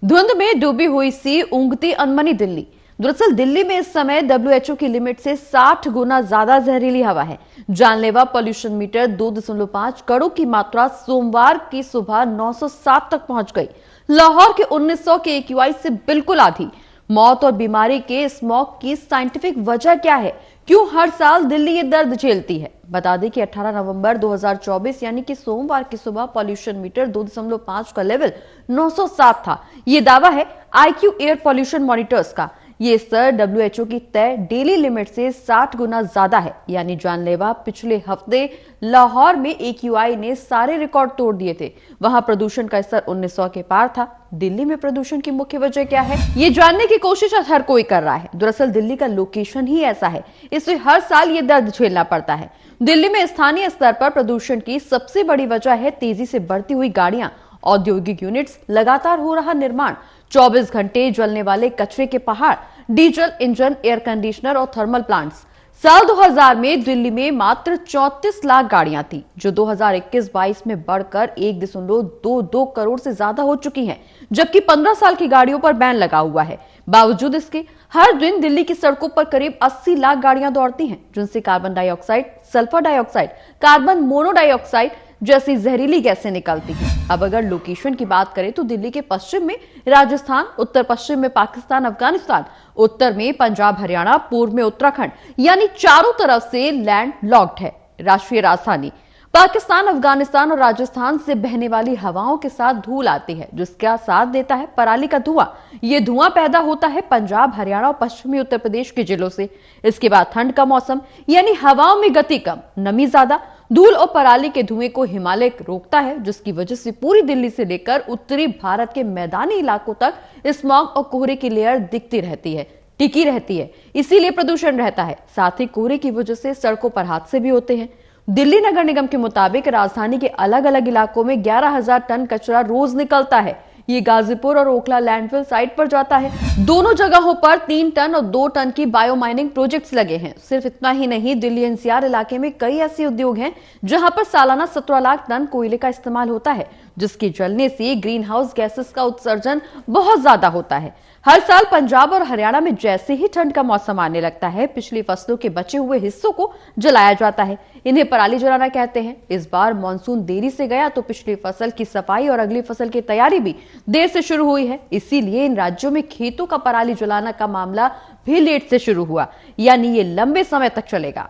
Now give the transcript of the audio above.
धुंध में डूबी हुई सी ऊँघती अनमनी दिल्ली। दरअसल दिल्ली में इस समय WHO की लिमिट से 60 गुना ज्यादा जहरीली हवा है। जानलेवा पॉल्यूशन मीटर 2.5 करोड़ की मात्रा सोमवार की सुबह 907 तक पहुंच गई। लाहौर के 1900 के AQI से बिल्कुल आधी। मौत और बीमारी के स्मॉग की साइंटिफिक वजह क्या है? क्यों हर साल दिल्ली ये दर्द झेलती है? बता दें कि 18 नवंबर 2024 यानी कि सोमवार की सुबह पॉल्यूशन मीटर 2.5 का लेवल 907 था। ये दावा है IQ एयर पॉल्यूशन मॉनिटर्स का। ये स्तर WHO की तय डेली लिमिट से 60 गुना ज्यादा है, यानी जानलेवा। पिछले हफ्ते लाहौर में AQI ने सारे रिकॉर्ड तोड़ दिए थे। वहां प्रदूषण का स्तर 1900 के पार था। दिल्ली में प्रदूषण की मुख्य वजह क्या है, ये जानने की कोशिश हर कोई कर रहा है। दरअसल दिल्ली का लोकेशन ही ऐसा है, इसलिए हर साल ये दर्द झेलना पड़ता है। दिल्ली में स्थानीय स्तर पर प्रदूषण की सबसे बड़ी वजह है तेजी से बढ़ती हुई गाड़ियां, औद्योगिक यूनिट्स, लगातार हो रहा निर्माण, 24 घंटे जलने वाले कचरे के पहाड़, डीजल इंजन, एयर कंडीशनर और थर्मल प्लांट्स। साल 2000 में दिल्ली में मात्र 34 लाख गाड़ियां थी, जो 2021-22 में बढ़कर 1.22 करोड़ से ज्यादा हो चुकी हैं, जबकि 15 साल की गाड़ियों पर बैन लगा हुआ है। बावजूद इसके हर दिन दिल्ली की सड़कों पर करीब 80 लाख गाड़ियां दौड़ती हैं, जिनसे carbon dioxide, sulphur dioxide, carbon monodioxide जैसी जहरीली गैसें निकलती हैं। अब अगर लोकेशन की बात करें तो दिल्ली के पश्चिम में राजस्थान, उत्तर पश्चिम में पाकिस्तान, अफगानिस्तान, उत्तर में पंजाब, हरियाणा, पूर्व में उत्तराखंड, यानी चारों तरफ से लैंड लॉक्ड है। राष्ट्रीय राजधानी पाकिस्तान, अफगानिस्तान और राजस्थान से बहने वाली हवाओं के साथ धूल आती है, जिसका साथ देता है पराली का धुआं। ये धुआं पैदा होता है पंजाब, हरियाणा और पश्चिमी उत्तर प्रदेश के जिलों से। इसके बाद ठंड का मौसम, यानी हवाओं में गति कम, नमी ज्यादा। धूल और पराली के धुएं को हिमालय रोकता है, जिसकी वजह से पूरी दिल्ली से लेकर उत्तरी भारत के मैदानी इलाकों तक स्मॉग और कोहरे की लेयर दिखती रहती है, टिकी रहती है। इसीलिए प्रदूषण रहता है। साथ ही कोहरे की वजह से सड़कों पर हादसे भी होते हैं। दिल्ली नगर निगम के मुताबिक राजधानी के अलग अलग इलाकों में 11,000 टन कचरा रोज निकलता है। ये गाजीपुर और ओखला लैंडफिल साइट पर जाता है। दोनों जगहों पर 3 टन और 2 टन की बायो माइनिंग प्रोजेक्ट्स लगे हैं। सिर्फ इतना ही नहीं, दिल्ली NCR इलाके में कई ऐसे उद्योग हैं जहां पर सालाना 17 लाख टन कोयले का इस्तेमाल होता है, जिसके जलने से ग्रीन हाउस गैसेस का उत्सर्जन बहुत ज्यादा होता है। हर साल पंजाब और हरियाणा में जैसे ही ठंड का मौसम आने लगता है, पिछली फसलों के बचे हुए हिस्सों को जलाया जाता है। इन्हें पराली जलाना कहते हैं। इस बार मानसून देरी से गया तो पिछली फसल की सफाई और अगली फसल की तैयारी भी देर से शुरू हुई है। इसीलिए इन राज्यों में खेतों का पराली जलाना का मामला भी लेट से शुरू हुआ, यानी ये लंबे समय तक चलेगा।